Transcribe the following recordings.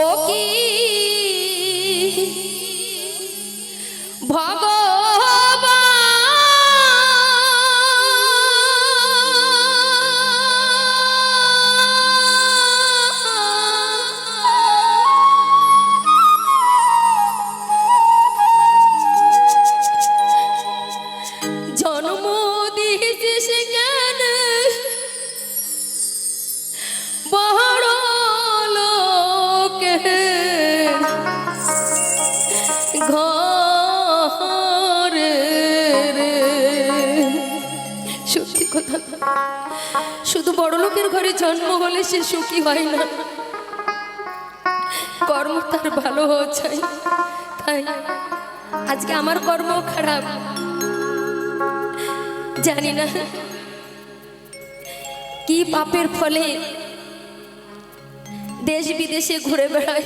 ও কি জন্ম দিয়েছিস জ্ঞান বড় লোকে ঘরে রে। সত্যি কথা, শুধু বড় লোকের ঘরে জন্ম হলে সে সুখী হয় না, কর্ম তার ভালো হওয়া চাই। তাই আজকে আমার কর্ম খারাপ, জানি না কি পাপের ফলে দেশ বিদেশে ঘুরে বেড়ায়,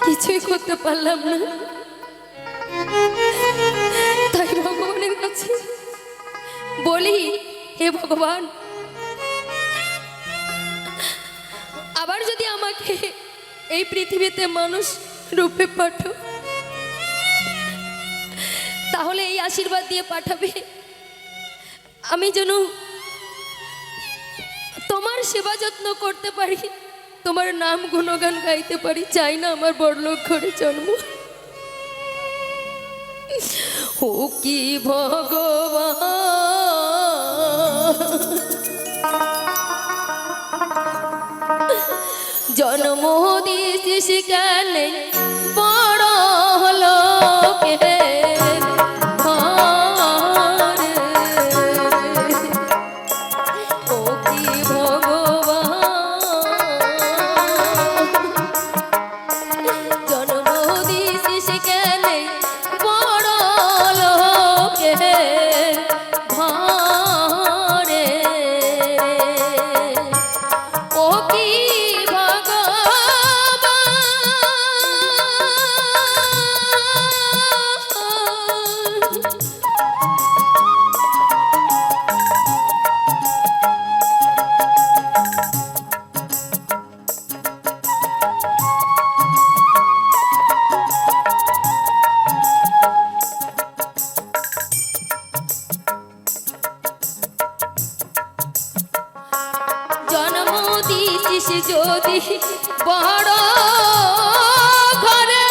কিছুই করতে পারলাম না। তাই ভগবানের কাছে বলি, হে ভগবান, আবার যদি আমাকে এই পৃথিবীতে মানুষ রূপে পাঠাও, তাহলে এই আশীর্বাদ দিয়ে পাঠাবে আমি যেন তোমার সেবা যত্ন করতে পারি, তোমার নাম গুণগান গাইতে পারি। চাই না আমার বড়লোক ঘরে জন্ম। ও কি ভগবান, জন্ম দিয়েছিস কেন বড় লোকে যদি বড় ঘরে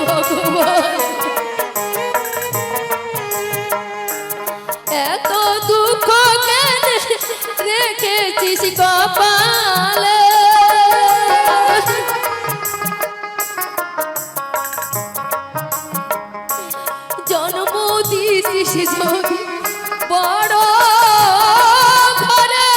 ভগবান, এত দুঃখ কেন রেখেছিস কপালে, জন্ম দিয়েছিস যদি বড় ঘরে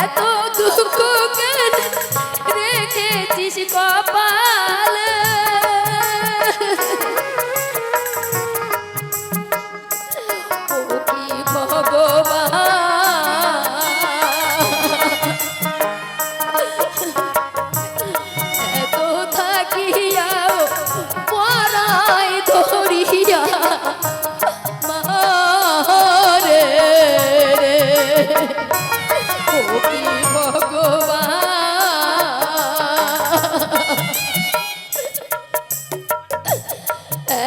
এত দুঃখ কেন রেখেছিস কপালে, এত থাকিয়াও পরাই ধরিয়া মারে রে। ও কি ভগবান,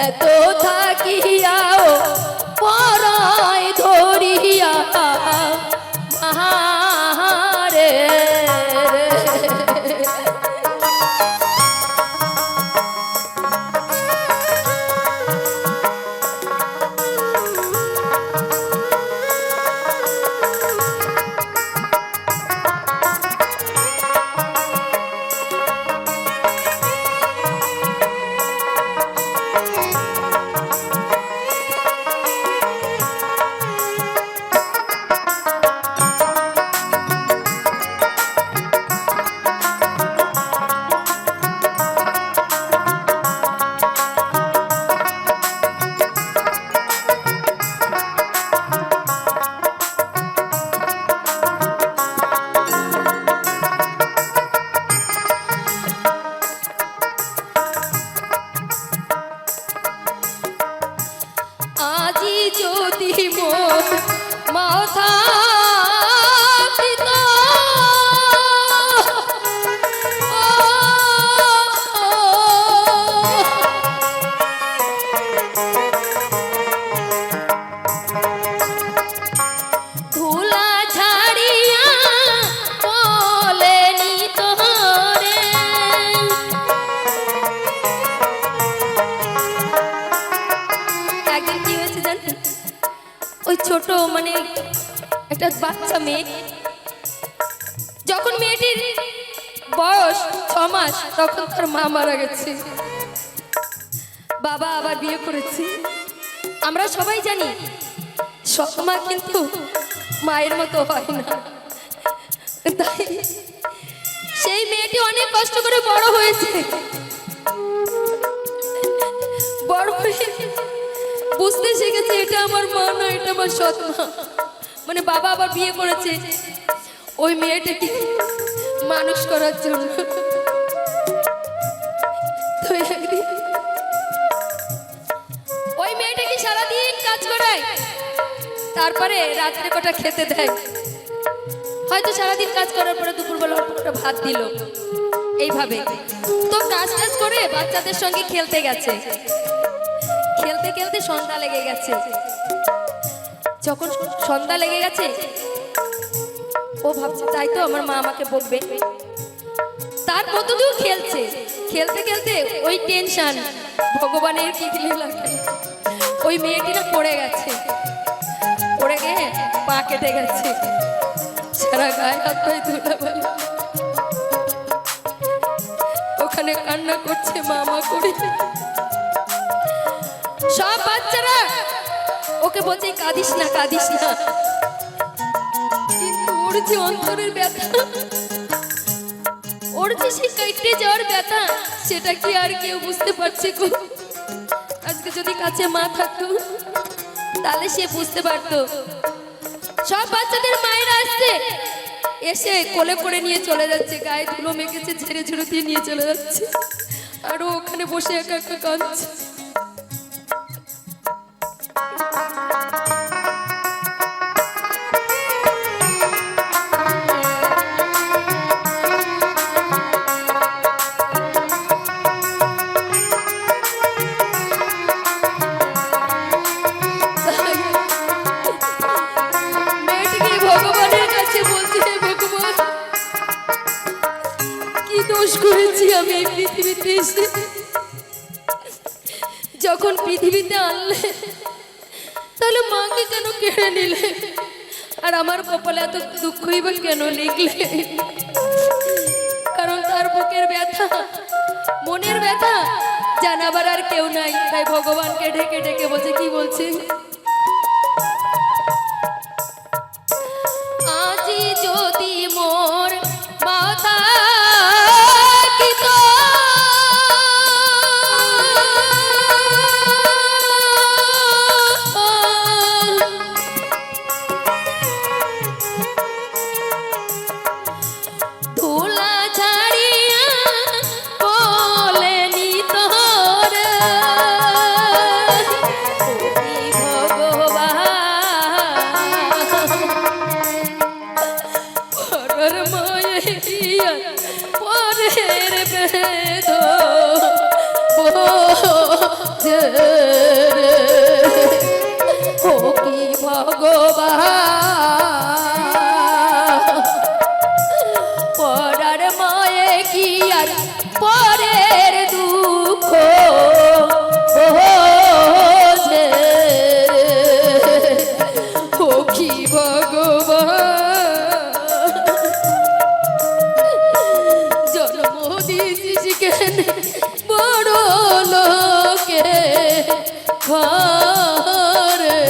এত থাকিয়াও পরাই ধরিয়া মারে রে। মোর মাথা পিতা ধুলা ঝাড়িয়া বলেনি তোরে একদিন কি হয়েছে জানেন ওই ছোট মানে একটা বাচ্চা মেয়ে যখন মেয়েটির বয়স 6 মাস তখন তার মা মারা গেছে বাবা আবার বিয়ে করেছে আমরা সবাই জানি সৎ মা কিন্তু মায়ের মতো হয় না তাই সেই মেয়েটি অনেক কষ্ট করে বড় হয়েছে বড় হয়ে বুঝতে শিখেছে এটা আমার মা না এটা আমার সৎ মা মানে বাবা আবার বিয়ে করেছে ওই মেয়েটাকে মানুষ করার জন্য তো একদিন ওই মেয়েটাকে সারাদিন কাজ করায় তারপরে রাত্রে কটা খেতে দেয় হয়তো সারাদিন কাজ করার পরে দুপুরবেলা অল্পটা ভাত দিল এইভাবে তো কাজ টাজ করে বাচ্চাদের সঙ্গে খেলতে গেছে খেলতে খেলতে সন্ধ্যা লেগে গেছে যখন সন্ধ্যা লেগে গেছে ও ভাবছে তাই তো আমার মা আমাকে বকবে তার কতদূর খেলছে খেলতে খেলতে ওই টেনশন ভগবানের কি দিলে লাগে ওই মেয়েটি না পড়ে গেছে পড়ে গিয়ে পা কেটে গেছে সারা গায়ে হাত পায়ে ধুলা বালি ওখানে কান্না করছে মামা করে সব বাচ্চারা ওকে বলছে কাঁদিস না কিন্তু ওর যে অন্তরের ব্যথা ওর যে সে কেটে যাওয়ার ব্যথা সেটা কি আর কেউ বুঝতে পারছে গো আজকে যদি কাছে মা থাকতো তাহলে সে বুঝতে পারতো সব বাচ্চাদের মায়েরা আসছে এসে কোলে করে নিয়ে চলে যাচ্ছে গায়ে ধুলো মেখেছে ঝেড়ে ঝেড়ে দিয়ে নিয়ে চলে যাচ্ছে আর ও ওখানে বসে একা একা কাঁদছে মেয়েটিকে ভগবানের কাছে বলছে ভগবান কি দোষ করেছি আমি এই পৃথিবীতে এসে যখন পৃথিবীতে আনলে তাহলে মাকে কেন কেড়ে নিলে আর আমার কপালে এত দুঃখই বা কেন লিখলে কারণ তার বুকের ব্যথা মনের ব্যথা জানাবার আর কেউ নাই তাই ভগবানকে ঢেকে ঢেকে বলছে কি বলছে আজি যদি মোর মাথা পরার মায়ে কি আর পরের দুঃখ বোঝে ও কি ভগবান জন্ম দিয়েছিস কেন বড় লোকে ঘরে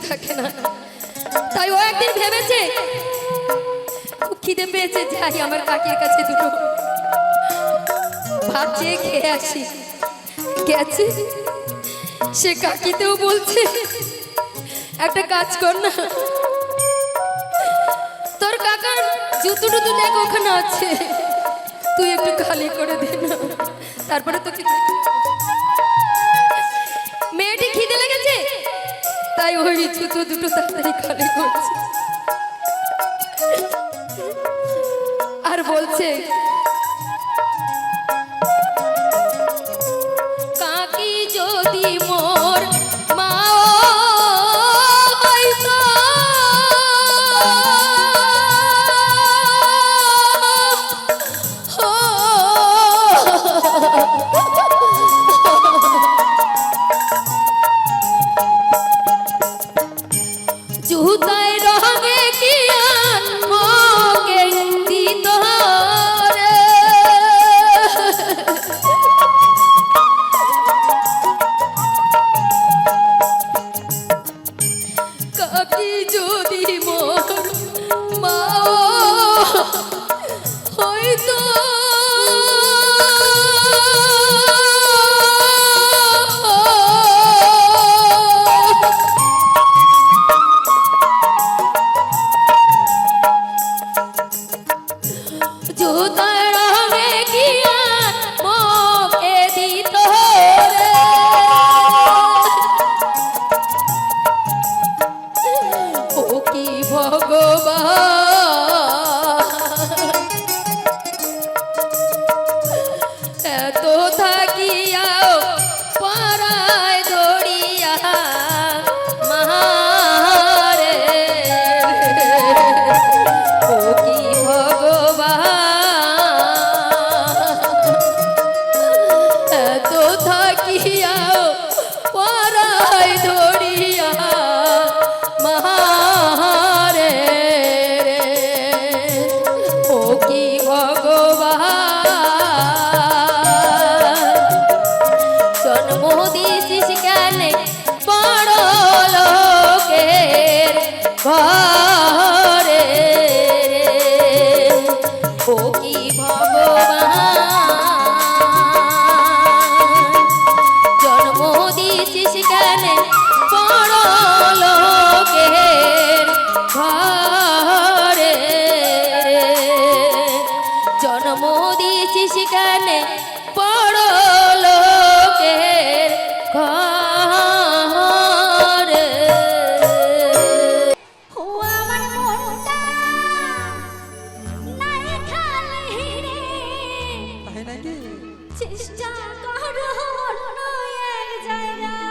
থাকে না। তাই ও একদিন ভেবেছে খুব খিদে পেয়েছে, যাই আমার কাকির কাছে দুটো ভাত চেয়ে খেয়ে আসি। গেছে, সে কাকিতেও বলছে একটা কাজ কর না, তোর কাকার জুতো টুতু দেখ ওখানে আছে, তুই একটু খালি করে দে না, তারপরে তোকে। মেয়েটি খিদে লেগেছে তাই ওই জুতো দুটো তাড়াতাড়ি খালি করছে আর বলছে, কাকি যদি মোর মা হইতো, জুতায় রঙে কি আনমকে দিত রে, কাকি যদি মোর মা হইতো, জুতার রঙে কি আনমকে দিত রে, ও কি ভগবান, এত থাকিয়াও পাড়ায় দড়িয়া মারে, ও কি ভগবান, এত থাকিয়াও পাড়ায় দড়িয়া মারে, ও কি ভগবান, জন্ম দিছিস কেন বড় লোকের ঘরে, ও কি ভগবান, জন্ম দিছিস কেন বড় লোকের ঘরে, জন্ম দিছিস কেন বড় লোকের ঘরে। ও আমার মনটা নাই খালি রে, তাই নাকি? চেষ্টা করো অন্য এক জায়গায়।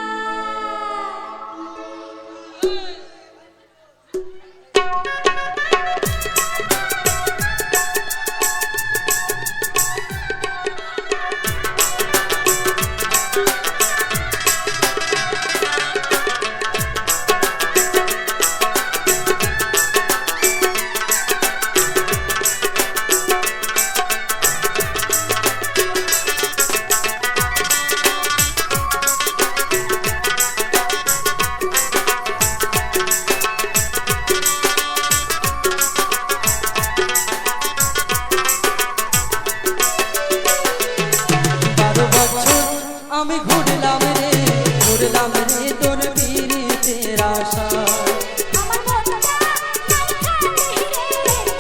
আমি ঘুরলাম রে তোর পীড়িতের আশা, আমার মনটা নাই খালি রে,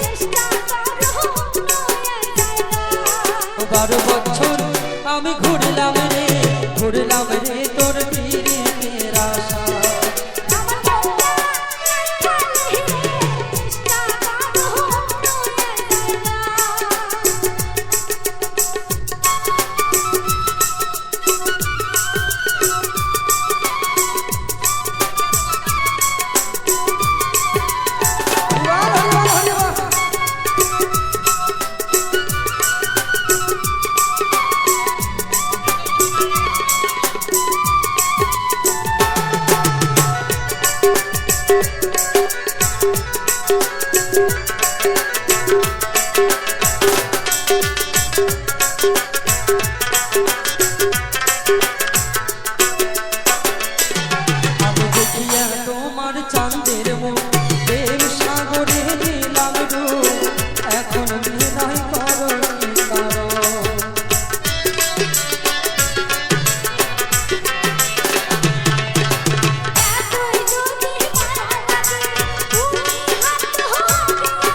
চেষ্টা করো অন্য এক জায়গায়। 12 বছর আমি ঘুরলাম রে তোর পীড়িতের আশা, আমার মনটা নাই খালি রে, চেষ্টা করো অন্য এক জায়গায়। বিনয় করো চিতারো। এতই যদি মায়া লাগে তুমি হাত হারিয়েছে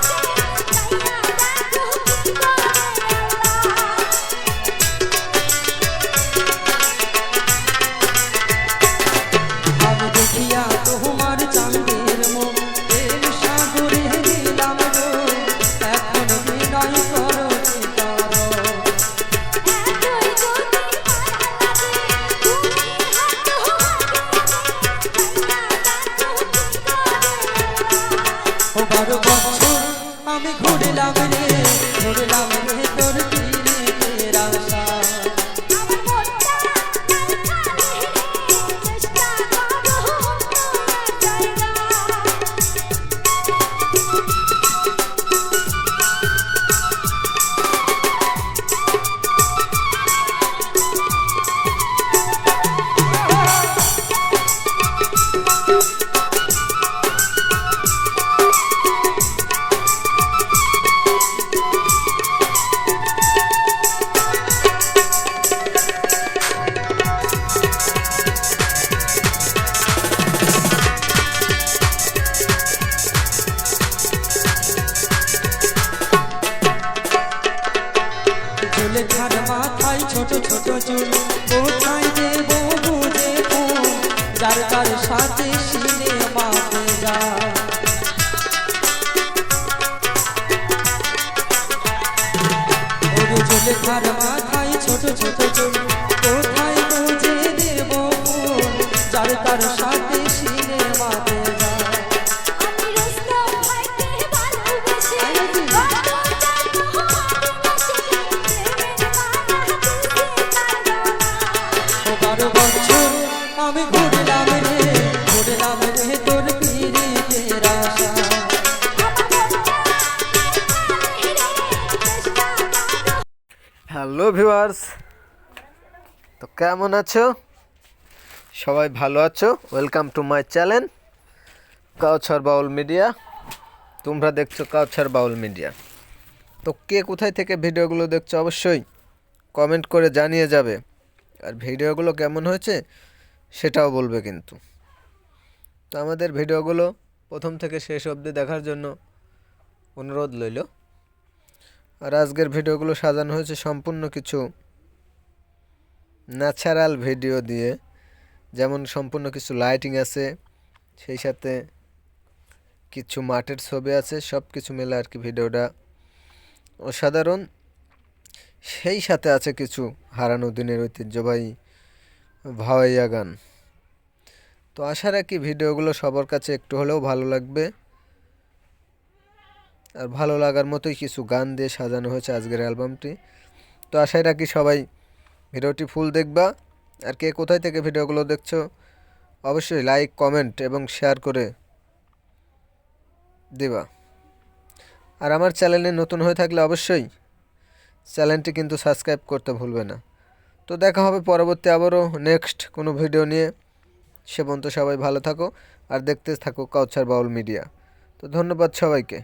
আমি দেখিয়া তোমার চাঁদের মুখ প্রেম সাগরে দিলাম গো, এখন বিনয় করো চিতারো। এতই যদি মায়া লাগে তুমি হাত হারিয়েছে ও 12 বছর আমি ঘুরলাম রে তোর পীরের আশায়। আমার মনটা চেষ্টা করো জায়গা ঝুলেখার মাথায় ছোট ছোট চুল, কোথায় দেব বুঝে ফুল, যার তার সাথে সিনেমাতে যায়। ওরে ঝুলেখার মাথায় ছোট ছোট চুল, কোথায় বুঝে দেব ফুল, যার তার সাথে সিনেমাতে যায়। আমি রুস্তম ভাইকে ভালোবেসে কত জানো হারিয়েছি প্রেমের মায়া দিতে পারবো না ও 12 বছর আমি ঘুরলাম রে তোর পীরের আশায়। আমার মনটা চেষ্টা করো হ্যালো ভিউয়ার্স, তো কেমন আছো? সবাই ভালো আছো? Welcome to my channel Kawsar Baul media. তোমরা দেখছো কাউছার বাউল মিডিয়া। তো কে কোথায় থেকে ভিডিওগুলো দেখছো অবশ্যই কমেন্ট করে জানিয়ে যাবে, আর ভিডিওগুলো কেমন হয়েছে সেটাও বলবে কিন্তু। তো আমাদের ভিডিওগুলো প্রথম থেকে শেষ অবধি দেখার জন্য অনুরোধ রইল। আর আজকের ভিডিওগুলো সাজানো হয়েছে সম্পূর্ণ কিছু ন্যাচারাল ভিডিও দিয়ে, যেমন সম্পূর্ণ কিছু লাইটিং আছে, সেই সাথে কিছু মাঠের ছবি আছে, সব কিছু মিলে আর কি ভিডিওটা অসাধারণ। সেই সাথে আছে কিছু হারানো দিনের ঐতিহ্যবাহী ভাওয়াইয়া গান। তো আশা রাখি ভিডিওগুলো সবার কাছে একটু হলেও ভালো লাগবে, আর ভালো লাগার মতোই কিছু গান দিয়ে সাজানো হয়েছে আজকের অ্যালবামটি। তো আশাই রাখি সবাই ভিডিওটি ফুল দেখবা। আর কে কোথায় থেকে ভিডিওগুলো দেখছো অবশ্যই লাইক, কমেন্ট এবং শেয়ার করে দিবা। আর আমার চ্যানেলে নতুন হয়ে থাকলে অবশ্যই চ্যানেলটি কিন্তু সাবস্ক্রাইব করতে ভুলবে না। তো দেখা হবে পরবর্তী আবারও নেক্সট কোনো ভিডিও নিয়ে। সে পর্যন্ত সবাই ভালো থাকো আর দেখতে থাকো কাউছার বাউল মিডিয়া। তো ধন্যবাদ সবাইকে।